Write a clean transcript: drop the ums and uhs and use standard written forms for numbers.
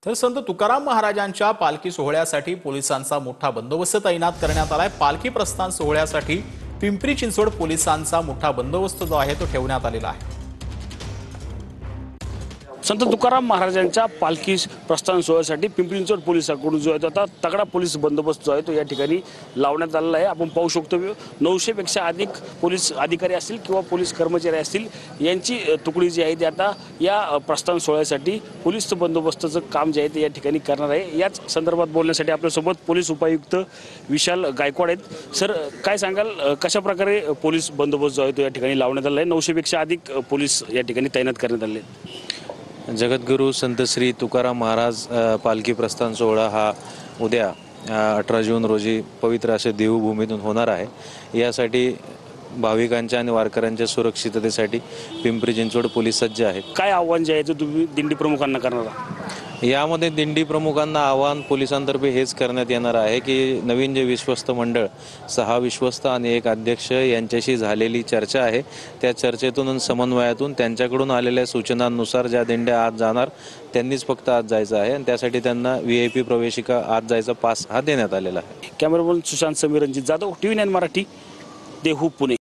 तर संत तुकाराम महाराजांच्या पालखी सोहळ्यासाठी पोलिसांचा मोठा बंदोबस्त तैनात करण्यात आलाय। पालखी प्रस्थान सोहळ्यासाठी पिंपरी चिंचवड पोलिसांचा मोठा बंदोबस्त जो आहे तो ठेवण्यात आलेला आहे। संत तुकाराम महाराजांच्या पालखी प्रस्थान सोहळ्यासाठी पिंपरी चिंचवड पोलिसांकडून जो आहे तो आता तगडा पोलीस बंदोबस्त जो आहे तो या ठिकाणी लावण्यात आलेला आहे। आपण पाहू शकतो 900 पेक्षा अधिक पोलीस अधिकारी असतील किंवा पोलीस कर्मचारी असतील यांची तुकडी जी आहे ती आता या प्रस्थान सोहळ्यासाठी पोलीस बंदोबस्ताचं काम जे आहे ते या ठिकाणी करणार आहे। याच संदर्भात बोलण्यासाठी आपल्यासोबत पोलीस उपायुक्त विशाल गायकवाड आहेत। सर, काय सांगाल, कशा प्रकारे पोलीस बंदोबस्त जो आहे तो या ठिकाणी लावण्यात आला आहे? 900 पेक्षा अधिक पोलीस या ठिकाणी तैनात करण्यात आले आहेत। जगद्गुरु संत श्री तुकाराम महाराज पालखी प्रस्थान सोहळा हा उद्या 18 जून रोजी पवित्र असे देवभूमीतून होणार आहे। यासाठी भाविकांच्या आणि वारकऱ्यांच्या सुरक्षिततेसाठी पिंपरी चिंचवड पोलीस सज्ज आहेत। काय आव्हान जे आहे ते तुम्ही दिंडी प्रमुखांना करणार आहात? यामध्ये दिंडी प्रमुखांना आवाहन पोलिसांतर्फे हेच करण्यात येणार आहे की नवीन जे विश्वस्त मंडळ 6 विश्वस्त आणि 1 अध्यक्ष यांच्याशी झालेली चर्चा आहे, त्या चर्चेतून समन्वयातून त्यांच्याकडून आलेल्या सूचनांनुसार ज्या दिंड्या आज जाणार त्यांनीच फक्त आज जायचं आहे आणि त्यासाठी त्यांना VIP प्रवेशिका आज जायचा पास हा देण्यात आलेला आहे। Cameraman Sushant Sameer, Ranjit Jadhav, TV9 Marathi, Dehu, Pune.